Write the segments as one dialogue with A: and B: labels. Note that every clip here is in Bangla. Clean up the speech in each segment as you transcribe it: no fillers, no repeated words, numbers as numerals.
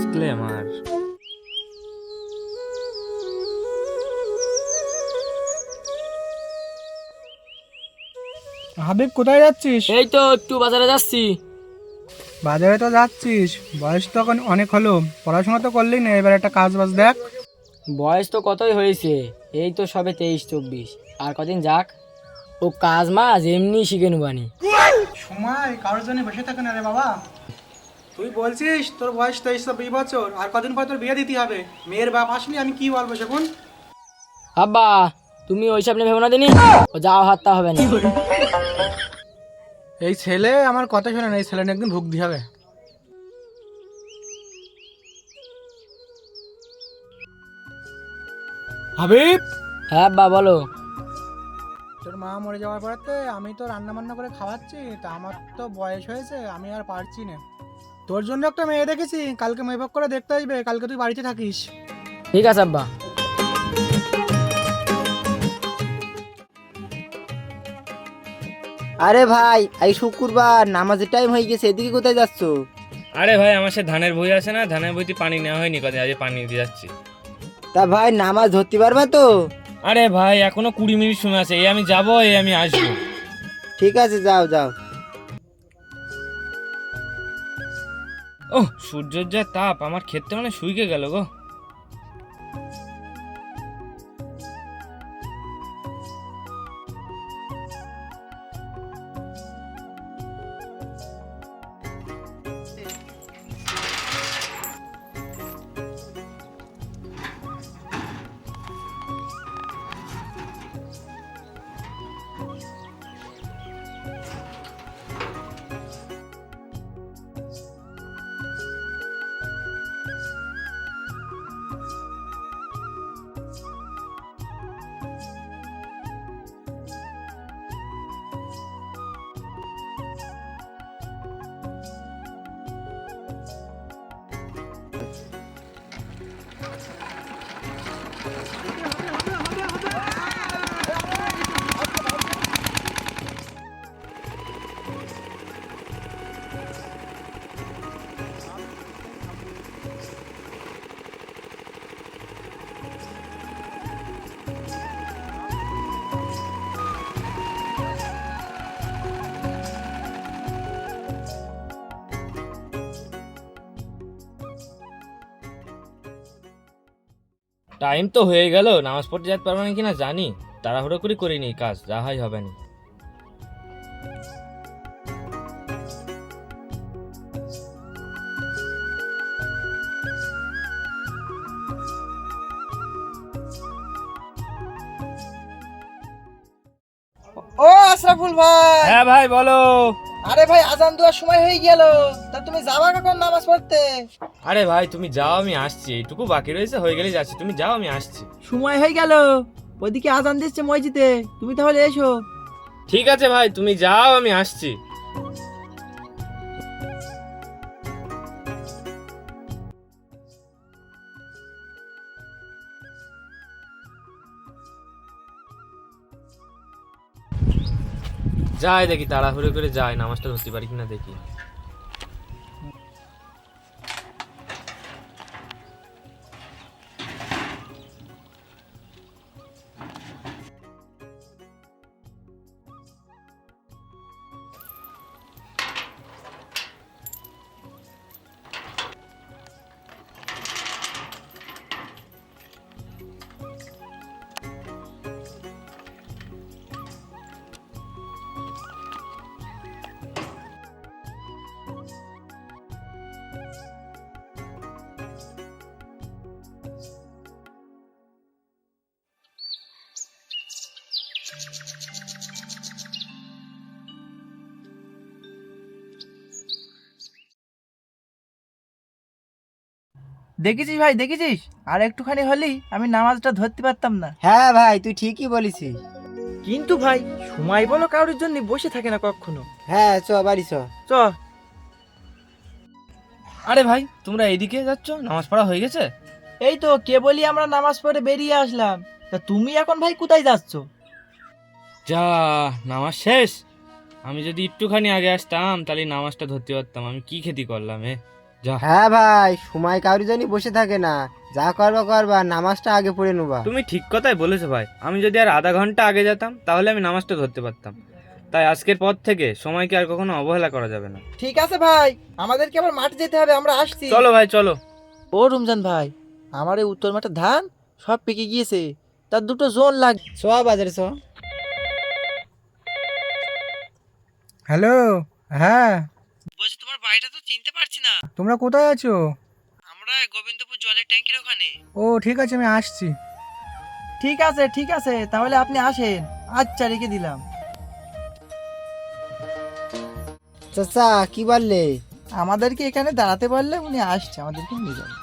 A: ডিসক্লেমার।
B: হাবিব, কোথায় যাচ্ছিস?
C: এই তো একটু বাজারে যাচ্ছি।
B: বাজারে তো যাচ্ছিস, বয়স তো এখন অনেক হলো, পড়াশোনা তো করলি না, এবার একটা কাজ বাজ দেখ।
C: বয়স তো কতই হয়েছে, এই তো সবে 23-24, আর কদিন যাক। ও কাজ মাজ এমনি শিখে নেবানি।
B: সময় কারোর জন্য বসে থাকে না রে বাবা। তুই বলছিস তোর বয়স 23-24 বছর, আর কদিন পর তোর বিয়ে দিতে হবে। মেয়ের বাপ আসলি আমি কি বলবো সেখন?
C: আব্বা, তুমি ওই সামনে ভেবো না দিনি, ও যাও হাতটা হবে না।
B: এই ছেলে আমার কথা শোনে না, এই ছেলে নিয়ে একদিন ভুগতে হবে। হাবিব,
C: হ্যাঁ আব্বা বলো।
B: তোর মা মরে যাওয়ার পরেতে আমি তো রান্না বান্না করে খাওয়াচ্ছি, তা আমার তো বয়স হয়েছে, আমি আর পারছি না। তোর জন্য একটা মেয়ে দেখেছি, কালকে মেয়ে করে দেখতে আসবে, কালকে তুই বাড়িতে থাকিস।
C: ঠিক আছে আব্বা।
D: আরে ভাই, এই শুক্রবার নামাজের টাইম হয়ে গেছে, এদিকে কোথায় যাচ্ছ?
A: আরে ভাই, আমার সে ধানের বই আছে না, ধানের বইতে পানি নেওয়া হয়নি, কদিন আজ পানি দিয়ে যাচ্ছি।
D: তা ভাই নামাজ ধরতে পারবা তো?
A: আরে ভাই, এখনো 20 মিনিট সময় আছে, এই আমি যাবো, এই আমি আসবো।
D: ঠিক আছে, যাও যাও।
A: ওহ, সূর্যের যা তাপ, আমার ক্ষেতটা মানে শুইকে গেল গো। টাইম তো হয়ে গেল, নামাজ পড়তে যেতে পারবো না কিনা জানি, তাড়াহুড়ো করে করিনি, কাজ যা হয় হবে না।
D: ও আশরাফুল ভাই,
A: হ্যাঁ ভাই বলো।
D: আরে ভাই আজান দেওয়ার সময় হয়ে গেল, তা তুমি যাবা কখন নামাজ পড়তে?
A: আরে ভাই তুমি যাও, আমি আসছি, এইটুকু বাকি রয়েছে, হয়ে গেলে যাচ্ছি, তুমি যাও আমি আসছি।
D: সময় হয়ে গেল, ওইদিকে আজান দিচ্ছে মসজিদে, তুমি তাহলে এসো।
A: ঠিক আছে ভাই, তুমি যাও, আমি আসছি। যাই দেখি, তাড়াহুড়ো করে যাই, নামাজটা ধরতে পারি কিনা দেখি।
E: দেখেছিস ভাই, দেখেছিস, আর একটুখানি হলেই আমি নামাজটা ধরতে পারতাম না।
D: হ্যাঁ ভাই, তুই ঠিকই বলিসিস।
E: কিন্তু ভাই, সময় বলো কারোর জন্য বসে থাকে না কখনো।
D: হ্যাঁ, চ বাড়ি চ।
E: চ।
A: আরে ভাই, তোমরা এইদিকে যাচ্ছ, নামাজ পড়া হয়ে গেছে?
E: এই তো কেবলই আমরা নামাজ পড়ে বেরিয়ে আসলাম, তা তুমি এখন ভাই কোথায় যাচ্ছ?
A: যা, নামাজ শেষ। আমি যদি একটুখানি আগে আসতাম তাহলে নামাজটা ধরতে পারতাম, আমি কি খেতি করলাম যা।
F: হ্যাঁ ভাই, সময় কারোর জন্য বসে থাকে না, যা করবা করবা, নামাজটা আগে পড়ে নেবা।
A: তুমি ঠিক কথাই বলেছো ভাই, আমি যদি আর আধা ঘন্টা আগে যেতাম তাহলে আমি নামাজটা ধরতে পারতাম। তাই আজকের পর থেকে সময়কে আর কখনো অবহেলা করা যাবে না।
D: ঠিক আছে ভাই, আমাদেরকে আবার মাঠে যেতে হবে, আমরা আসছি।
A: চলো ভাই চলো।
D: ও রমজান ভাই, আমার এই উত্তর মাঠের ধান সব পেকে গিয়েছে, তার দুটো জোন লাগে।
F: সোয়া বাজারে সো।
B: হ্যালো, হ্যাঁ
D: বলছি তোমার বাড়িটা তো চিনতে পারছি না।
B: তোমরা কোথায় আছো?
D: আমরা গোবিন্দপুর জলের ট্যাঙ্কির ওখানে।
B: ও ঠিক আছে, আমি আসছি।
D: ঠিক আছে, তাহলে আপনি আসেন। আচ্ছা, রেখে দিলাম।
F: চাচা কি বললে?
D: আমাদেরকে এখানে দাঁড়াতে পারলে উনি আসছে, আমাদেরকে নিয়ে যাবেন।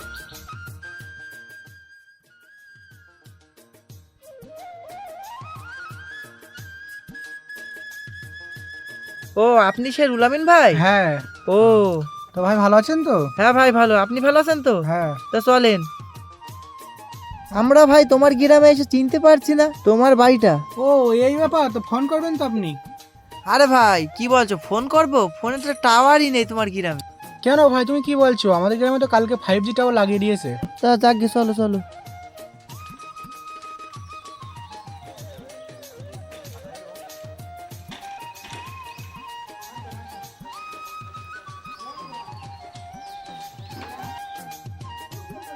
D: ও, আপনি সে রুলামিন ভাই?
B: হ্যাঁ।
D: ও,
B: তো ভাই ভালো আছেন তো?
D: হ্যাঁ ভাই ভালো, আপনি ভালো আছেন তো?
B: হ্যাঁ।
D: তা চলেন। আমরা ভাই তোমার গ্রামে এসে চিনতে পারছি না তোমার বাড়িটা।
B: ও এই ব্যাপার, তো ফোন করবেন তো আপনি।
D: আরে ভাই কি বলছো, ফোন করব? ফোনে তো টাওয়ারই নেই তোমার গ্রামে।
B: কেন ভাই, তুমি কি বলছো? আমাদের গ্রামে তো কালকে 5G টাও লাগিয়ে দিয়েছে।
D: তা যাকে, চলো চলো।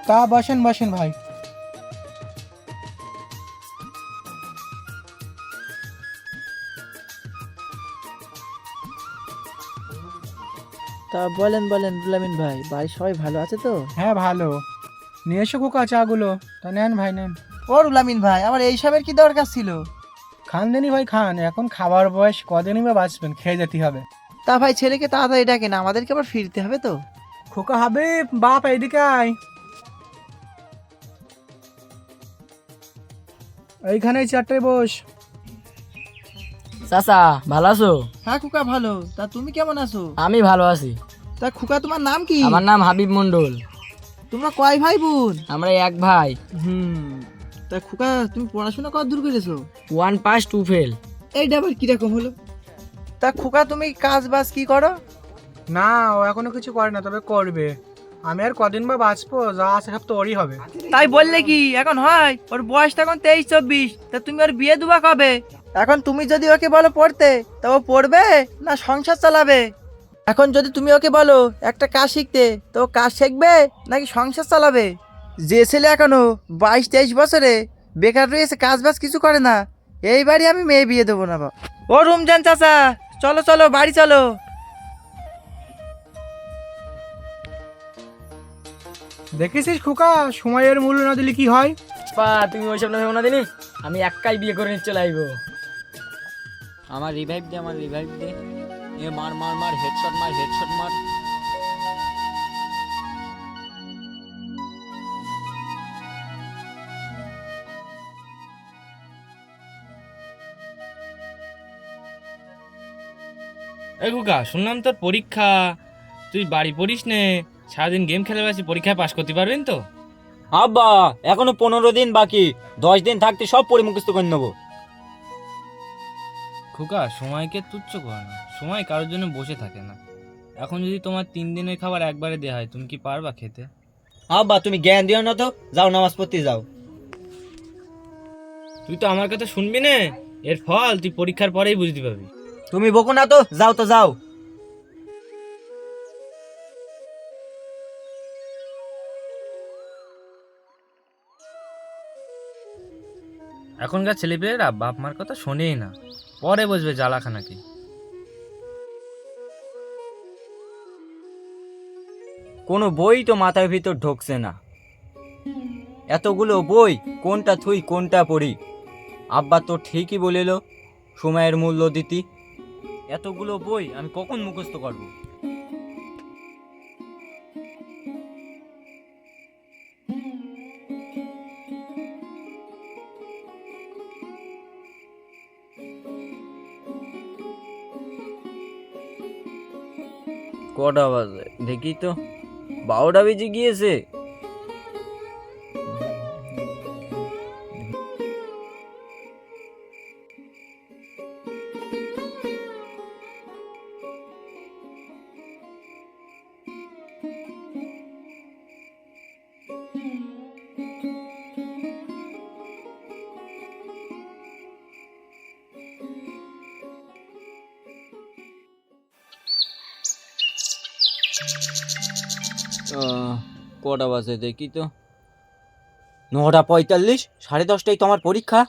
B: তা বসেন বসেন ভাই।
D: তা বলেন রুলামিন ভাই, বাড়ির সবাই ভালো আছে তো?
B: হ্যাঁ ভালো। নিয়ে এসো খোকা চাগুলো। তা নেন ভাই নেন।
D: ও রুলামিন ভাই, আমার এইসবের কি দরকার ছিল?
B: খান দেনি ভাই খান, এখন খাবার বয়স, কদিনই বা বাঁচবেন, খেয়ে যেতে হবে।
D: তা ভাই ছেলেকে তাড়াতাড়ি ডাকেন, আমাদেরকে আবার ফিরতে হবে তো।
B: খোকা হাবিব, বাপ এইদিকে আয়। এইখানে চারটায় বস।
C: চাচা ভালো আছো?
D: হ্যাঁ খুকা ভালো, তা তুমি কেমন আছো?
C: আমি ভালো আছি।
D: তা খুকা তোমার নাম কি?
C: আমার নাম হাবিব মন্ডল।
D: তোমরা কয় ভাই বোন?
C: আমরা এক ভাই।
D: তা খুকা তুমি পড়াশোনা কত দূর করেছো?
C: 1 পাস 2 ফেল।
D: এইটা আবার কিরকম হলো? তা খুকা তুমি কাজ বাজ কি করো?
B: না, ও এখনো কিছু করে না, তবে করবে। আমি আর কদিন বা বাঁচবো, যা আছে সব তো ওরই হবে।
D: তাই বললে কি এখন হয়? ওর বয়স এখন 23-24, তা তুমি ওর বিয়ে দেবা কবে? এখন তুমি যদি ওকে বলো পড়তে, তা ও পড়বে না সংসার চালাবে? এখন যদি তুমি ওকে বলো একটা কাজ শিখতে, তো ও কাজ শিখবে নাকি সংসার চালাবে? যে ছেলে এখনো 22-23 বছরে বেকার রয়েছে, কাজ বাজ কিছু করে না, এই বাড়ি আমি মেয়ে বিয়ে দেবো না বাবা। ও রমজান চাচা, চলো চলো বাড়ি চলো।
B: দেখেছিস খোকা, সময়ের মূল্য না দিলে কি হয়?
C: পা তুমি ওইসব না ভেবো না দিনি, আমি একাই বিয়ে করে নিয়ে চলে আইবো।
G: আমার রিভাইভ দে, আমার রিভাইভ দে। এ মার মার মার, হেডশট মার, হেডশট মার।
A: এই খোকা, শুনলাম তোর পরীক্ষা, তুই বাড়ি পড়িস নে, সারাদিন গেম খেলে বেশি, পরীক্ষায় পাশ করতে পারবেন তো?
G: আব্বা এখনো 15 দিন বাকি, 10 দিন থাকতে সব পড়ে মুখস্থ করে নেবো।
A: খোকা, সময়কে তুচ্ছ করো না, সময় কারোর জন্য বসে থাকে না। এখন যদি তোমার 3 দিনের খাবার একবারে দেওয়া হয়, তুমি কি পারবা খেতে?
G: আব্বা তুমি জ্ঞান দিও না তো, যাও নামাজ পড়তে যাও।
A: তুই তো আমার কথা শুনবি না, এর ফল তুই পরীক্ষার পরেই বুঝতে পারবি।
G: তুমি বকো না তো, যাও তো যাও।
A: এখনকার ছেলেপেলেরা বাপ মার কথা শোনেই না, পরে বুঝবে জ্বালাখানাকে।
G: কোনো বই তো মাথার ভিতর ঢুকছে না, এতগুলো বই কোনটা থুই কোনটা পড়ি। আব্বা তো ঠিকই বলিল সময়ের মূল্য দিতি, এতগুলো বই আমি কখন মুখস্থ করব? কটা বাজে দেখি তো, 12টা বেজে গিয়েছে। কটা বাজে দেখি তো, 9:45, 10:30টায় তো আমার পরীক্ষা।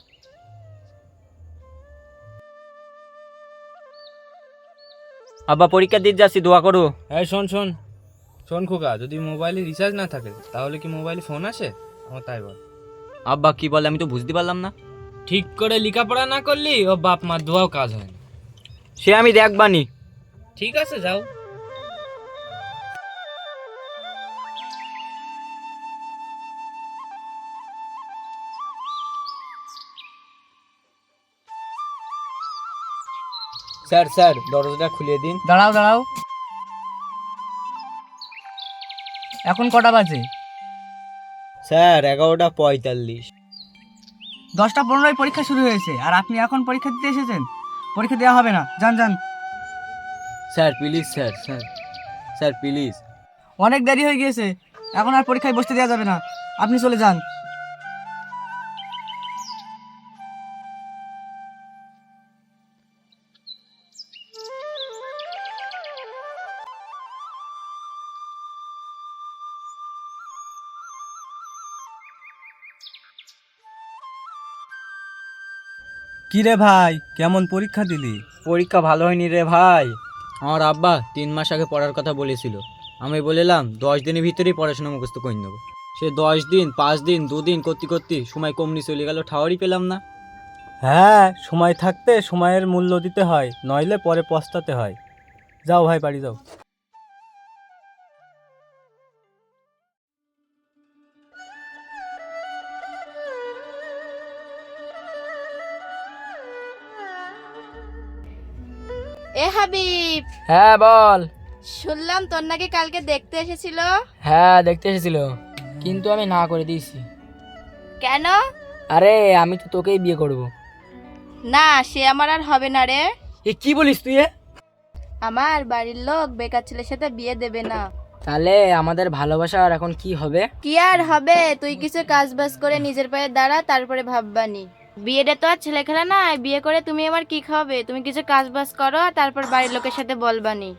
G: আব্বা পরীক্ষা দিতে যাচ্ছি, দোয়া করো।
A: এই শোন শোন শোন খোকা, যদি মোবাইলে রিচার্জ না থাকে তাহলে কি মোবাইলে ফোন আসে? আমার তাই বল।
G: আব্বা কি বলে আমি তো বুঝতে পারলাম না।
A: ঠিক করে লেখাপড়া না করলি ও বাপ মার দোয়াও কাজ হয় না।
G: সে আমি দেখবানি।
A: ঠিক আছে, যাও।
G: স্যার স্যার দরজাটা খুলে দিন।
D: দাঁড়াও দাঁড়াও, এখন কটা বাজে?
G: স্যার 11:45।
D: 10:15 পরীক্ষা শুরু হয়েছে আর আপনি এখন পরীক্ষা দিতে এসেছেন? পরীক্ষা দেওয়া হবে না, যান যান।
G: Sir please, sir sir sir please.
D: অনেক দেরি হয়ে গিয়েছে, এখন আর পরীক্ষায় বসতে দেওয়া যাবে না, আপনি চলে যান।
H: কি রে ভাই, কেমন পরীক্ষা দিলি?
G: পরীক্ষা ভালো হয়নি রে ভাই। আমার আব্বা 3 মাস আগে পড়ার কথা বলেছিল, আমি বললাম 10 দিনের ভিতরেই পড়াশোনা মুখস্থ করে নেবো। সে 10 দিন 5 দিন 2 দিন করতে করতে সময় কমনি চলে গেল, ঠাওয়ারই পেলাম না।
H: হ্যাঁ, সময় থাকতে সময়ের মূল্য দিতে হয়, নইলে পরে পস্তাতে হয়। যাও ভাই, বাড়ি যাও।
I: এ হাবিব,
C: হ্যাঁ বল।
I: শুনলাম তোর নাকি কালকে দেখতে এসেছিল।
C: হ্যাঁ দেখতে এসেছিল, কিন্তু আমি না করে দিয়েছি।
I: কেন?
C: আরে আমি তো তোকেই বিয়ে করব।
I: না, সে আমার আর হবে না রে।
C: এ কি বলিস তুই?
I: আমার বাড়ির লোক বেকার ছেলের সাথে বিয়ে দেবে না।
C: তাহলে আমাদের ভালোবাসার এখন কি হবে?
I: কি আর হবে, তুই কিছু কাজ বাজ করে নিজের পায়ে দাঁড়া, তারপরে ভাববানি। বিয়েটা তো আর ছেলে খেলা না, বিয়ে করে তুমি আমার কি খাবে? তুমি কিছু কাজ বাজ করো, তারপর বাড়ির লোকের সাথে বলবানি।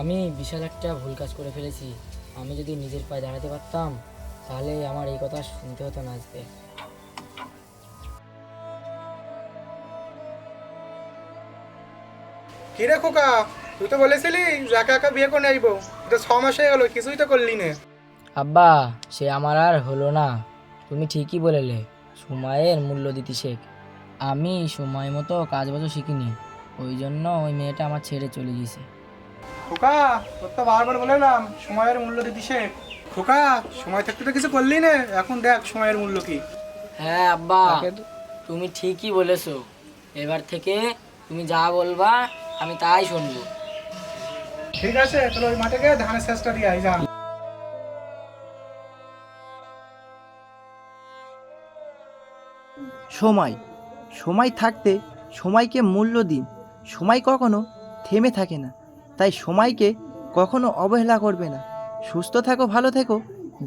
C: আমি বিশাল একটা ভুল কাজ করে ফেলেছি। আমি যদি নিজের পায়ে দাঁড়াতে পারতাম তাহলে আমার এই কথা শুনতে হতো না আজকে।
B: কি রে খোকা, তুই তো বলেছিলি যে একা একা বিয়ে করে আসবো, তো 6 মাস হয়ে গেল, কিছুই তো করলি না।
C: আব্বা, সে আমার আর হলো না। তুমি ঠিকই বলেলে, সময়ের মূল্য দিতে শেখ। আমি সময় মতো কাজ বাজও শিখিনি, ওই জন্য ওই মেয়েটা আমার ছেড়ে চলে গেছে।
B: খোকা, তোর তো বারবার বললাম সময়ের মূল্য দিতে শেখ। খোকা, সময় থাকতে তো কিছু করলি না, এখন দেখ সময়ের মূল্য কি।
C: হ্যাঁ আব্বা, তুমি ঠিকই বলেছো। এবার থেকে তুমি যা বলবা আমি তাই শুনবো।
B: ঠিক আছে, তাহলে ওই মাঠে গিয়ে ধানের শেষটা দিয়ে আই যা।
D: সময়, সময় থাকতে সময়কে মূল্য দিন। সময় কখনো থেমে থাকে না, তাই সময়কে কখনো অবহেলা করবে না। সুস্থ থাকো, ভালো থেকো,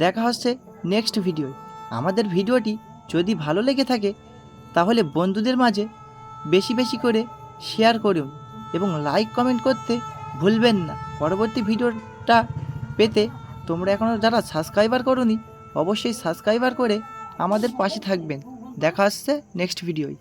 D: দেখা হচ্ছে নেক্সট ভিডিও। আমাদের ভিডিওটি যদি ভালো লেগে থাকে তাহলে বন্ধুদের মাঝে বেশি বেশি করে শেয়ার করুন এবং লাইক কমেন্ট করতে ভুলবেন না। পরবর্তী ভিডিওটা পেতে তোমরা এখনও যারা সাবস্ক্রাইবার করোনি অবশ্যই সাবস্ক্রাইবার করে আমাদের পাশে থাকবেন। দেখা হচ্ছে নেক্সট ভিডিওয়।